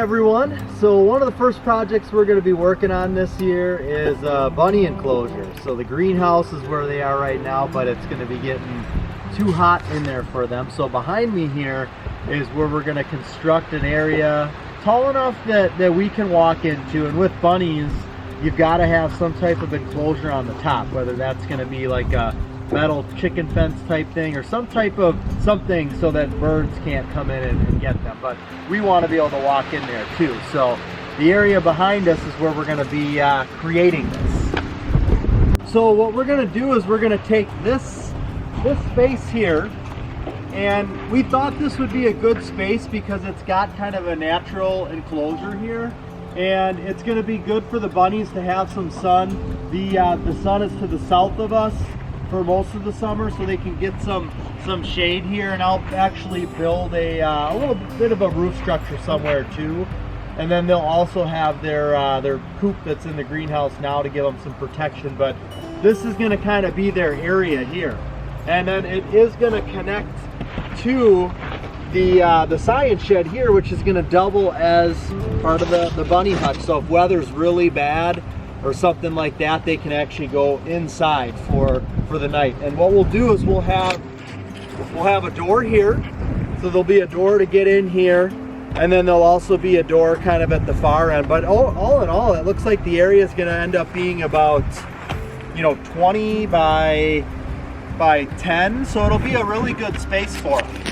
everyone. So one of the first projects we're going to be working on this year is bunny enclosure. So the greenhouse is where they are right now, but it's going to be getting too hot in there for them. So behind me here is where we're going to construct an area tall enough that we can walk into. And with bunnies, you've got to have some type of enclosure on the top, whether that's going to be like a metal chicken fence type thing or some type of something so that birds can't come in and get them. But we want to be able to walk in there too. So the area behind us is where we're going to be creating this. So what we're going to do is we're going to take this space here, and we thought this would be a good space because it's got kind of a natural enclosure here, and it's going to be good for the bunnies to have some sun. The sun is to the south of us for most of the summer, so they can get some shade here. And I'll actually build a little bit of a roof structure somewhere too, and then they'll also have their coop that's in the greenhouse now to give them some protection. But this is going to kind of be their area here, and then it is going to connect to the science shed here, which is going to double as part of the bunny hutch. So if weather's really bad or something like that, they can actually go inside for the night. And what we'll do is we'll have a door here, so there'll be a door to get in here, and then there'll also be a door kind of at the far end. But all in all, it looks like the area is going to end up being about 20 by 10, so it'll be a really good space for them.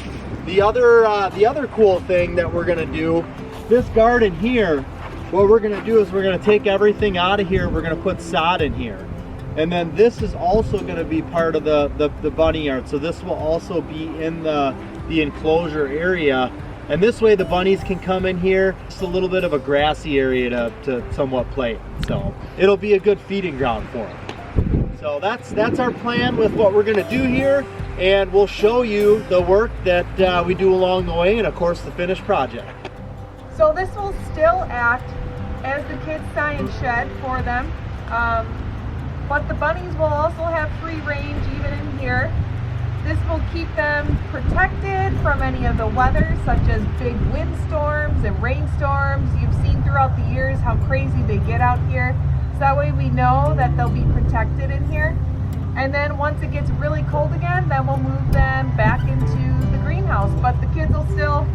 The other cool thing that we're going to do, this garden here, what we're going to do is we're going to take everything out of here. We're going to put sod in here. And then this is also going to be part of the bunny yard. So this will also be in the enclosure area. And this way the bunnies can come in here. Just a little bit of a grassy area to somewhat play. So it'll be a good feeding ground for them. So that's our plan with what we're going to do here. And we'll show you the work that we do along the way, and of course the finished project. So this will still act as the kids' science shed for them, but the bunnies will also have free range even in here. This will keep them protected from any of the weather, such as big windstorms and rainstorms. You've seen throughout the years how crazy they get out here. So that way we know that they'll be protected in here. And then once it gets really cold again, then we'll move them back into the greenhouse. But the kids will still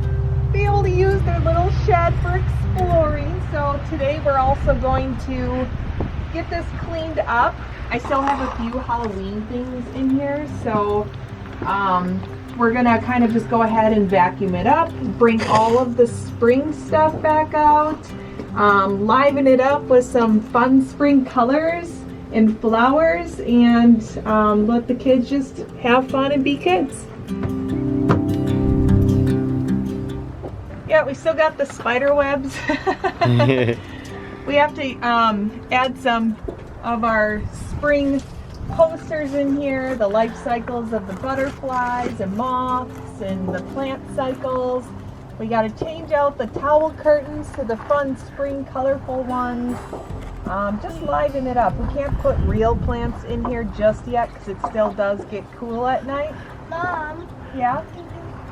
be able to use their little shed for exploring. So today we're also going to get this cleaned up. I still have a few Halloween things in here, so we're gonna kind of just go ahead and vacuum it up, bring all of the spring stuff back out, liven it up with some fun spring colors and flowers, and let the kids just have fun and be kids. Yeah, we still got the spider webs. We have to add some of our spring posters in here, the life cycles of the butterflies and moths and the plant cycles. We got to change out the towel curtains to the fun spring colorful ones. Just liven it up. We can't put real plants in here just yet because it still does get cool at night. Mom. Yeah?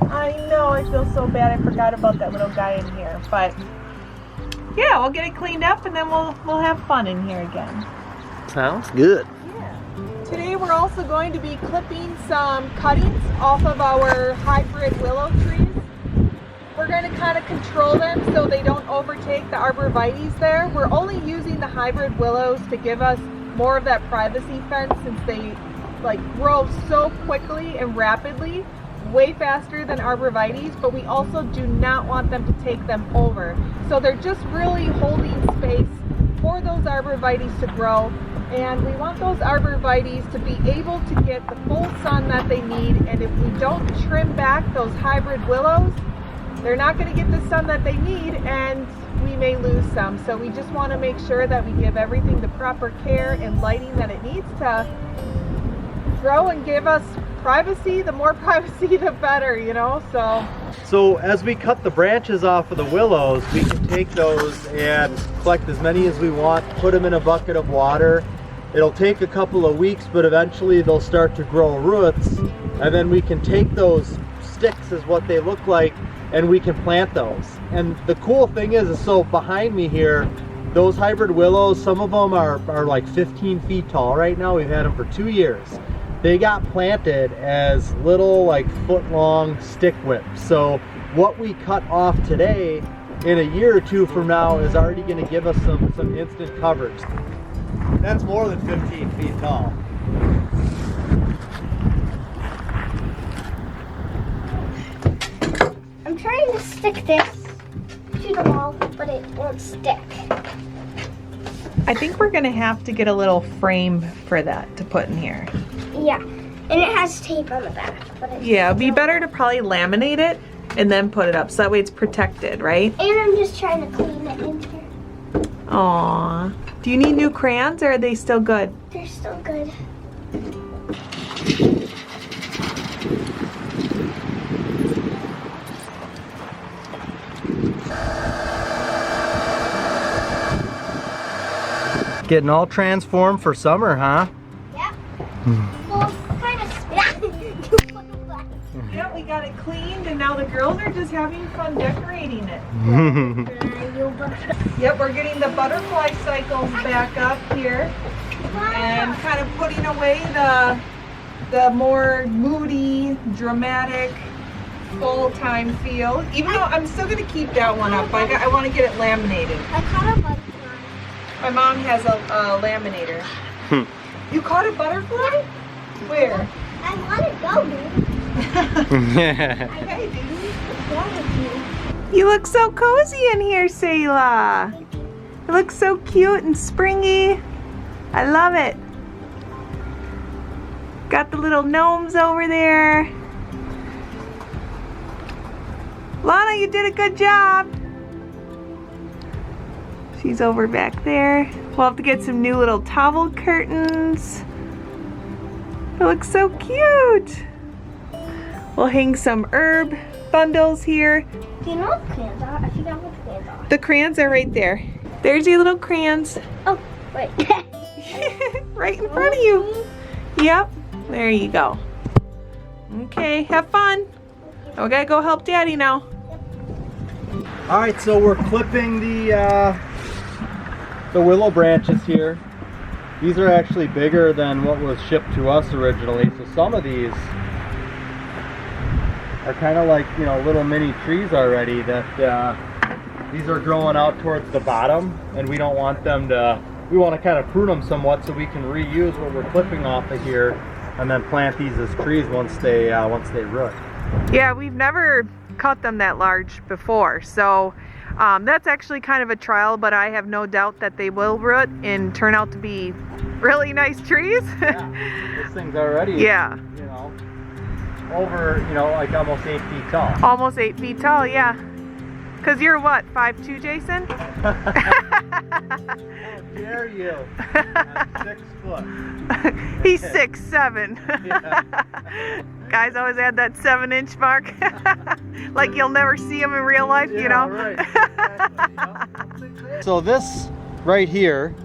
I know, I feel so bad I forgot about that little guy in here, but yeah, we'll get it cleaned up and then we'll have fun in here again. Sounds good. Yeah. Today we're also going to be clipping some cuttings off of our hybrid willow trees. We're going to kind of control them so they don't overtake the arborvitaes there. We're only using the hybrid willows to give us more of that privacy fence, since they grow so quickly and rapidly, way faster than arborvitaes, but we also do not want them to take them over. So they're just really holding space for those arborvitaes to grow, and we want those arborvitaes to be able to get the full sun that they need. And if we don't trim back those hybrid willows, they're not going to get the sun that they need, and we may lose some. So we just want to make sure that we give everything the proper care and lighting that it needs to grow and give us privacy. The more privacy, the better, So as we cut the branches off of the willows, we can take those and collect as many as we want, put them in a bucket of water. It'll take a couple of weeks, but eventually they'll start to grow roots, and then we can take those sticks is what they look like, and we can plant those. And the cool thing is so behind me here, those hybrid willows, some of them are like 15 feet tall right now. We've had them for 2 years. They got planted as little like foot-long stick whips. So what we cut off today, in a year or two from now, is already going to give us some instant coverage. That's more than 15 feet tall. I'm trying to stick this to the wall, but it won't stick. I think we're gonna have to get a little frame for that to put in here. Yeah, and it has tape on the back. But it's Yeah, it'd be better to probably laminate it and then put it up so that way it's protected, right? And I'm just trying to clean it in here. Aww. Do you need new crayons or are they still good? They're still good. Getting all transformed for summer, huh? Yeah. Well, kind of. Yeah, we got it cleaned and now the girls are just having fun decorating it. Yep, we're getting the butterfly cycles back up here and kind of putting away the more moody, dramatic, full-time feel. Even though I'm still going to keep that one up. I want to get it laminated. I caught a butterfly. My mom has a laminator. You caught a butterfly? Where? I let it go, dude. Hey, dude. You look so cozy in here, Selah. You look so cute and springy. I love it. Got the little gnomes over there. Lana, you did a good job. She's over back there. We'll have to get some new little towel curtains. It looks so cute. We'll hang some herb bundles here. Do you know what the crayons are? I forgot what the crayons are. The crayons are right there. There's your little crayons. Oh, wait. Right in front of you. Yep, there you go. Okay, have fun. I gotta go help Daddy now. All right, so we're clipping the willow branches here. These are actually bigger than what was shipped to us originally. So some of these are kind of like, you know, little mini trees already that these are growing out towards the bottom, and we don't want them to, we want to kind of prune them somewhat so we can reuse what we're clipping off of here and then plant these as trees once they root. Yeah, we've never cut them that large before, so that's actually kind of a trial, but I have no doubt that they will root and turn out to be really nice trees. Yeah, this thing's already, yeah, you know, over, you know, like almost 8 feet tall. Almost 8 feet tall, yeah. Because you're what, 5'2", Jason? How dare you? I'm 6 foot. He's 6'7". Yeah. Guys always add that 7-inch mark. Like you'll never see him in real life, Yeah, you know? Right. So this right here,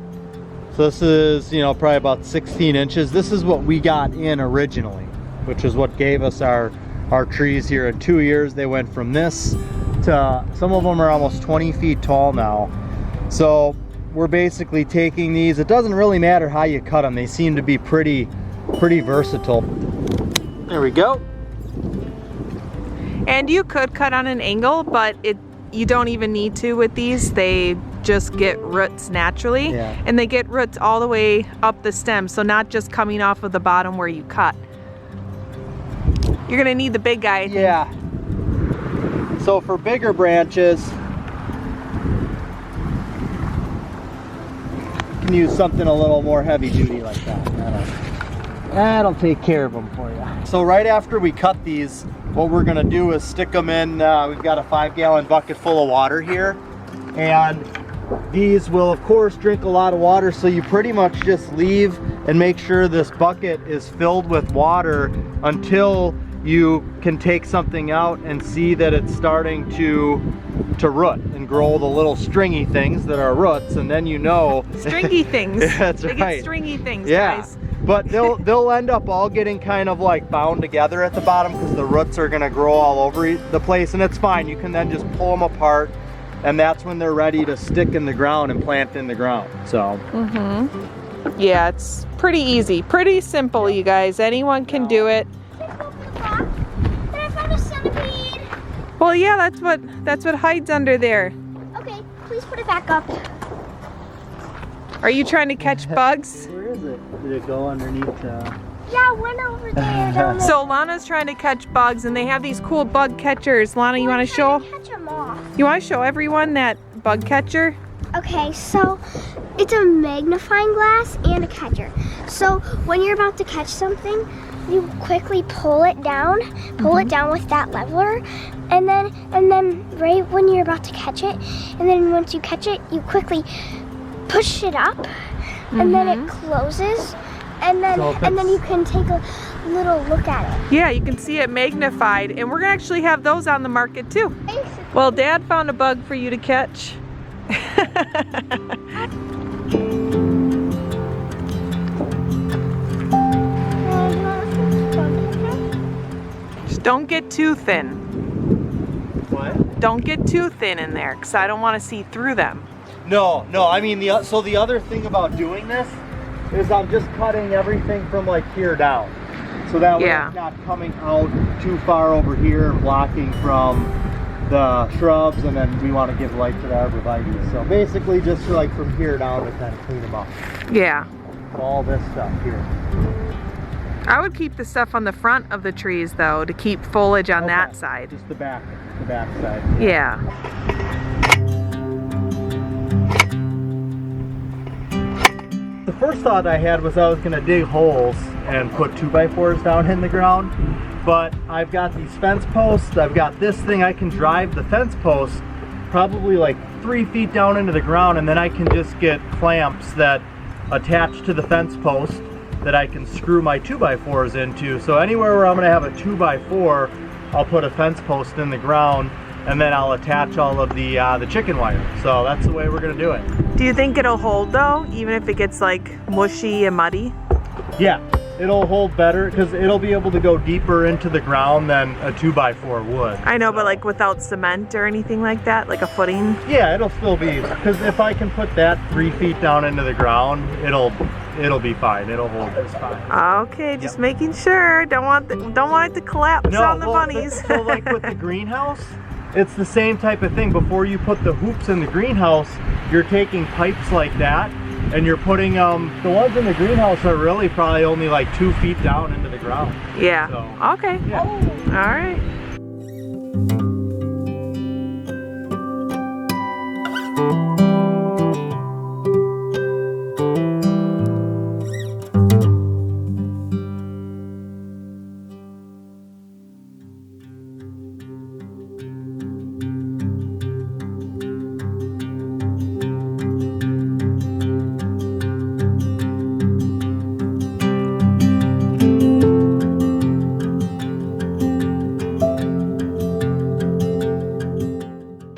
so this is, you know, probably about 16 inches. This is what we got in originally, which is what gave us our trees here. In 2 years, they went from this to, some of them are almost 20 feet tall now. So we're basically taking these, it doesn't really matter how you cut them. They seem to be pretty versatile. There we go. And you could cut on an angle, but you don't even need to with these. They just get roots naturally. Yeah. And they get roots all the way up the stem, so not just coming off of the bottom where you cut. You're gonna need the big guy, I think. Yeah. So for bigger branches, you can use something a little more heavy duty like that. That'll take care of them for you. So right after we cut these, what we're gonna do is stick them in, we've got a 5-gallon bucket full of water here. And these will of course drink a lot of water, so you pretty much just leave and make sure this bucket is filled with water until you can take something out and see that it's starting to root and grow the little stringy things that are roots, and then you know. Stringy things. That's they right. get stringy things, Yeah. guys. But they'll end up all getting kind of like bound together at the bottom because the roots are gonna grow all over the place, and it's fine. You can then just pull them apart, and that's when they're ready to stick in the ground and plant in the ground. So. Yeah, it's pretty easy, pretty simple, you guys. Anyone can do it. I found a centipede. Well, yeah, that's what hides under there. Okay, please put it back up. Are you trying to catch bugs? Where is it? Did it go underneath? Yeah, it went over there. Down there. So Lana's trying to catch bugs, and they have these cool bug catchers. Lana, you want to show? Catch them off. You want to show everyone that bug catcher? Okay, so it's a magnifying glass and a catcher. So when you're about to catch something, you quickly pull it down with that lever, and then right when you're about to catch it, and then once you catch it, you quickly push it up, and then it closes, and then you can take a little look at it. Yeah, you can see it magnified, and we're gonna actually have those on the market too. Basically. Well, Dad found a bug for you to catch. Just don't get too thin. What? Don't get too thin in there, because I don't want to see through them. No, I mean, so the other thing about doing this is I'm just cutting everything from like here down. So that way it's not coming out too far over here and blocking from the shrubs, and then we want to give light to the arborvitae. So basically just like from here down to kind of clean them up. Yeah. All this stuff here. I would keep the stuff on the front of the trees though, to keep foliage on that side. Just the back side. Yeah. The first thought I had was I was going to dig holes and put 2x4s down in the ground, but I've got these fence posts. I've got this thing. I can drive the fence post probably like 3 feet down into the ground, and then I can just get clamps that attach to the fence post that I can screw my 2x4s into. So anywhere where I'm going to have a 2x4, I'll put a fence post in the ground, and then I'll attach all of the chicken wire. So that's the way we're going to do it. Do you think it'll hold though, even if it gets like mushy and muddy? Yeah, it'll hold better because it'll be able to go deeper into the ground than a 2x4 would. I know, but like without cement or anything like that, like a footing? Yeah, it'll still be, because if I can put that 3 feet down into the ground, it'll be fine. It'll hold just fine. Okay, just making sure. Don't want it to collapse on the bunnies. So like with the greenhouse, it's the same type of thing. Before you put the hoops in the greenhouse, you're taking pipes like that, and you're putting the ones in the greenhouse are really probably only like 2 feet down into the ground. Yeah. So, okay. Yeah. All right.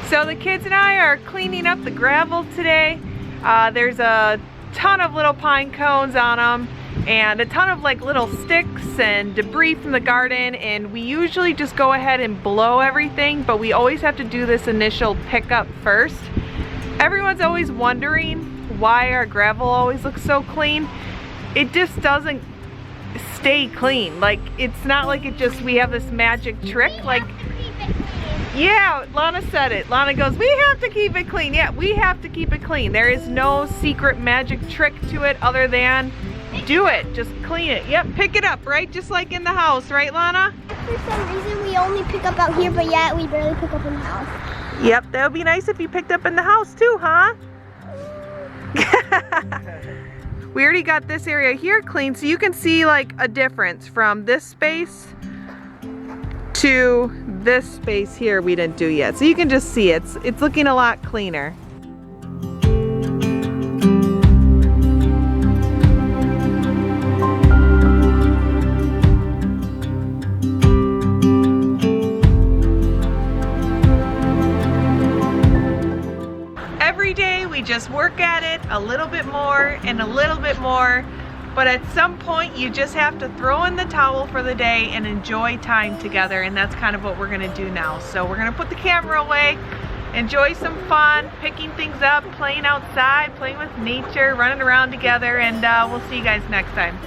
So the kids and I are cleaning up the gravel today. There's a ton of little pine cones on them and a ton of like little sticks and debris from the garden, and we usually just go ahead and blow everything, but we always have to do this initial pickup first. Everyone's always wondering why our gravel always looks so clean. It just doesn't stay clean. Like, it's not like we have this magic trick. Like, yeah, Lana said it. Lana goes, we have to keep it clean. Yeah, we have to keep it clean. There is no secret magic trick to it other than do it. Just clean it. Yep, pick it up, right? Just like in the house, right, Lana? For some reason, we only pick up out here, but yet we barely pick up in the house. Yep, that would be nice if you picked up in the house too, huh? We already got this area here clean, so you can see like a difference from this space to this space here we didn't do yet. So you can just see it's looking a lot cleaner. Every day we just work at it a little bit more and a little bit more But at some point, you just have to throw in the towel for the day and enjoy time together, and that's kind of what we're gonna do now. So we're gonna put the camera away, enjoy some fun, picking things up, playing outside, playing with nature, running around together, and we'll see you guys next time.